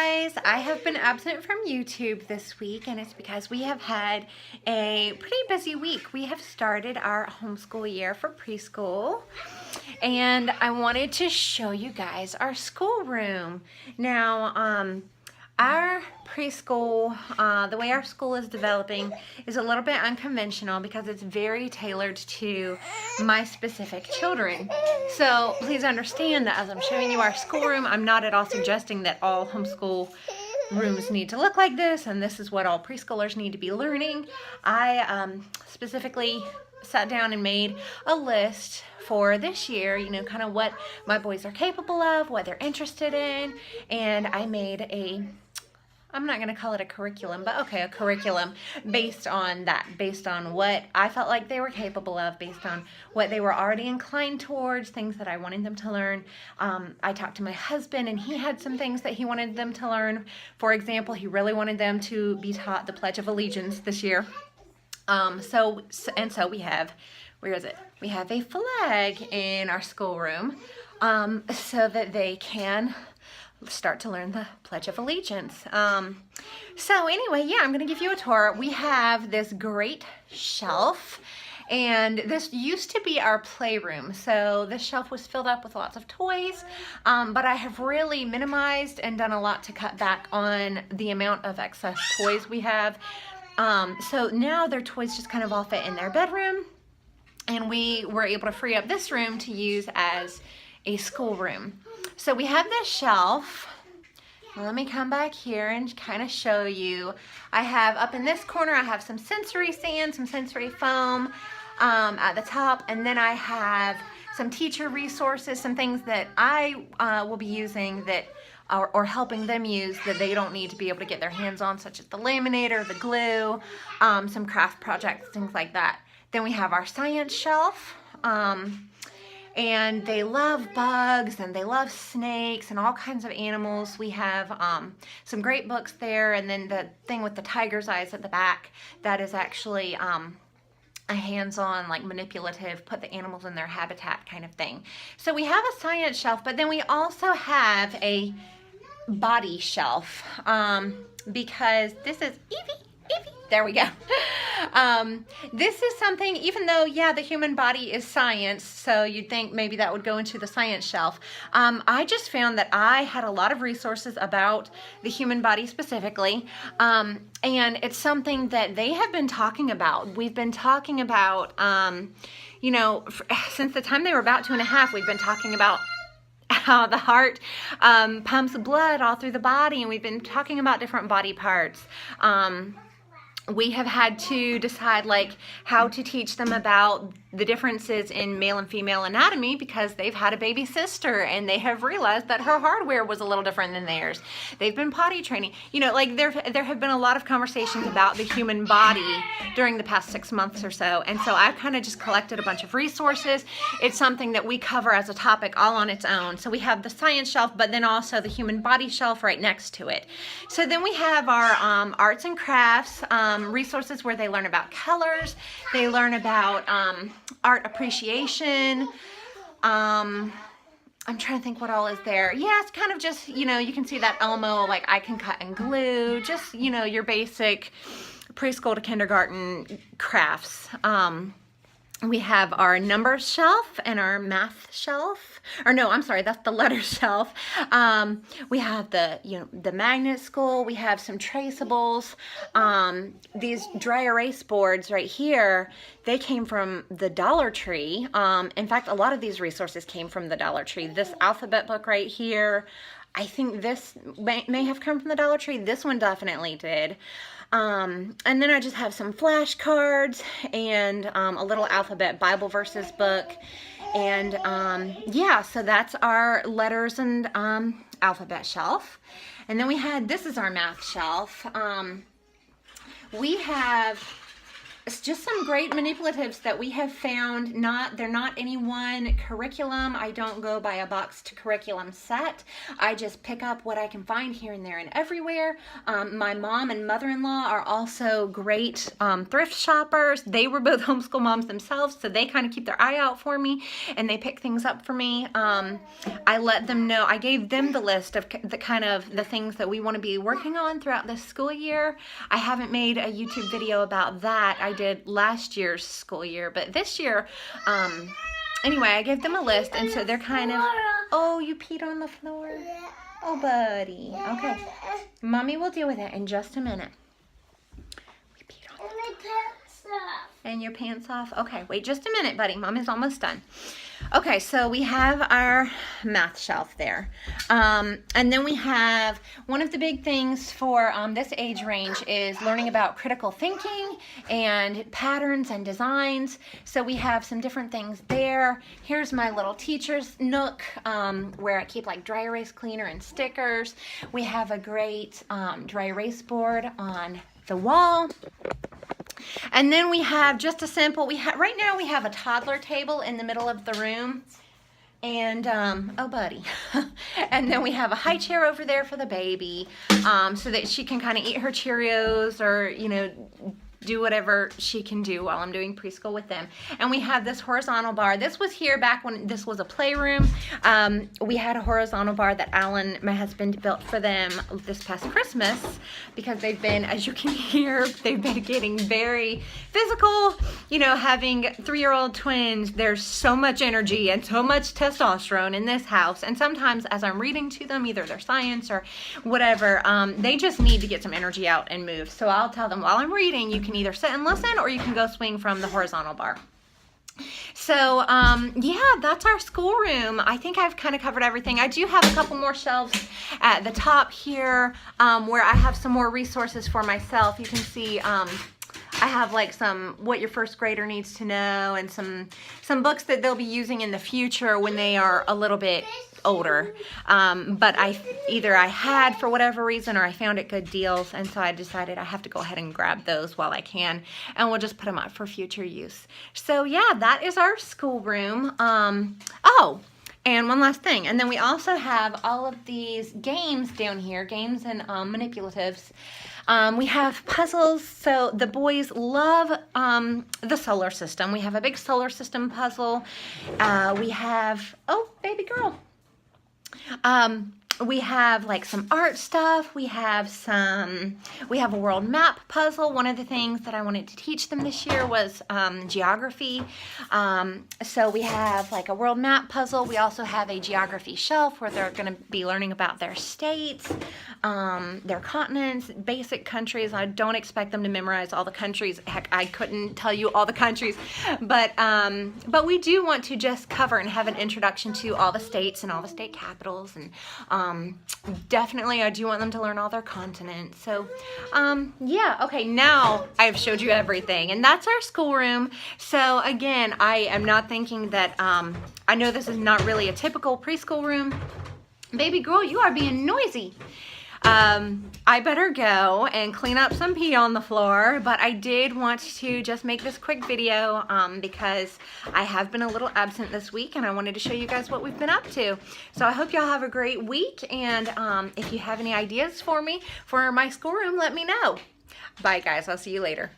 guys, I have been absent from YouTube this week, and it's because we have had a pretty busy week. We have started our homeschool year for preschool, and I wanted to show you guys our schoolroom. Now, our preschool, the way our school is developing is a little bit unconventional because it's very tailored to my specific children. So please understand that as I'm showing you our schoolroom, I'm not at all suggesting that all homeschool rooms need to look like this and this is what all preschoolers need to be learning. I specifically sat down and made a list for this year, you know, kind of what my boys are capable of, what they're interested in, and I made I'm not going to call it a curriculum, but okay, a curriculum based on that, based on what I felt like they were capable of, based on what they were already inclined towards, things that I wanted them to learn. I talked to my husband and he had some things that he wanted them to learn. For example, he really wanted them to be taught the Pledge of Allegiance this year. So we have, where is it? We have a flag in our schoolroom so that they can start to learn the Pledge of Allegiance. So anyway, yeah, I'm going to give you a tour. We have this great shelf, and this used to be our playroom. So this shelf was filled up with lots of toys, but I have really minimized and done a lot to cut back on the amount of excess toys we have. So now their toys just kind of all fit in their bedroom, and we were able to free up this room to use as a schoolroom. So we have this shelf. Well, let me come back here and kind of show you. I have up in this corner, I have some sensory sand, some sensory foam at the top, and then I have some teacher resources, some things that I will be using that or helping them use that they don't need to be able to get their hands on, such as the laminator, the glue, some craft projects, things like that. Then we have our science shelf. And they love bugs and they love snakes and all kinds of animals. We have some great books there, and then the thing with the tiger's eyes at the back, that is actually a hands-on, like manipulative, put the animals in their habitat kind of thing. So we have a science shelf, but then we also have a body shelf because this is Evie. There we go. This is something, even though, yeah, the human body is science, so you'd think maybe that would go into the science shelf. I just found that I had a lot of resources about the human body specifically, and it's something that they have been talking about. We've been talking about, you know, since the time they were about 2.5, we've been talking about how the heart pumps blood all through the body, and we've been talking about different body parts. We have had to decide like how to teach them about the differences in male and female anatomy because they've had a baby sister and they have realized that her hardware was a little different than theirs. They've been potty training. You know, like there have been a lot of conversations about the human body during the past 6 months or so. And so I've kind of just collected a bunch of resources. It's something that we cover as a topic all on its own. So we have the science shelf, but then also the human body shelf right next to it. So then we have our arts and crafts resources where they learn about colors. They learn about art appreciation. I'm trying to think what all is there. Yeah, it's kind of just, you know, you can see that Elmo, like I can cut and glue, just, you know, your basic preschool to kindergarten crafts. We have our numbers shelf and our math shelf, or no, I'm sorry, that's the letter shelf. We have the, you know, the magnet school. We have some traceables. These dry erase boards right here, they came from the Dollar Tree. In fact, a lot of these resources came from the Dollar Tree. This alphabet book right here, I think this may have come from the Dollar Tree. This one definitely did. And then I just have some flashcards and a little alphabet Bible verses book. And yeah, so that's our letters and alphabet shelf. And then we had, this is our math shelf. We have it's just some great manipulatives that we have found. They're not any one curriculum. I don't go by a boxed curriculum set. I just pick up what I can find here and there and everywhere. My mom and mother-in-law are also great thrift shoppers. They were both homeschool moms themselves, so they kind of keep their eye out for me and they pick things up for me. I let them know, I gave them the list of the things that we want to be working on throughout this school year. I haven't made a YouTube video about that. I did last year's school year, but this year, anyway, I gave them a list, and so they're kind of, oh, you peed on the floor? Oh, buddy. Okay. Mommy will deal with it in just a minute. We peed on the floor. And your pants off? Okay, wait just a minute, buddy. Mommy's almost done. Okay, so we have our math shelf there. And then we have one of the big things for this age range is learning about critical thinking and patterns and designs. So we have some different things there. Here's my little teacher's nook where I keep like dry erase cleaner and stickers. We have a great dry erase board on the wall. And then we have just a simple, right now we have a toddler table in the middle of the room. And, oh buddy. And then we have a high chair over there for the baby so that she can kind of eat her Cheerios or, you know, do whatever she can do while I'm doing preschool with them. And we have this horizontal bar. This was here back when this was a playroom. We had a horizontal bar that Alan, my husband, built for them this past Christmas because they've been, as you can hear, they've been getting very physical. You know, having 3-year-old twins, there's so much energy and so much testosterone in this house. And sometimes as I'm reading to them, either their science or whatever, they just need to get some energy out and move. So I'll tell them while I'm reading, you can either sit and listen or you can go swing from the horizontal bar. So yeah, that's our schoolroom. I think I've kind of covered everything. I do have a couple more shelves at the top here where I have some more resources for myself. You can see I have like some what your first grader needs to know and some books that they'll be using in the future when they are a little bit older, but I had for whatever reason, or I found at good deals, and so I decided I have to go ahead and grab those while I can, and we'll just put them up for future use. So yeah, that is our schoolroom. Oh, and one last thing, and then we also have all of these games down here, games and manipulatives. We have puzzles, so the boys love the solar system. We have a big solar system puzzle. We have, oh, baby girl. We have like some art stuff. We have a world map puzzle. One of the things that I wanted to teach them this year was geography. So we have like a world map puzzle. We also have a geography shelf where they're going to be learning about their states, their continents, basic countries. I don't expect them to memorize all the countries. Heck, I couldn't tell you all the countries, but we do want to just cover and have an introduction to all the states and all the state capitals, and definitely I do want them to learn all their continents. So yeah, okay, now I've showed you everything, and that's our schoolroom. So again, I am not thinking that I know this is not really a typical preschool room. Baby girl, you are being noisy. I better go and clean up some pee on the floor, but I did want to just make this quick video because I have been a little absent this week, and I wanted to show you guys what we've been up to. So I hope y'all have a great week, and if you have any ideas for me for my schoolroom, let me know. Bye guys, I'll see you later.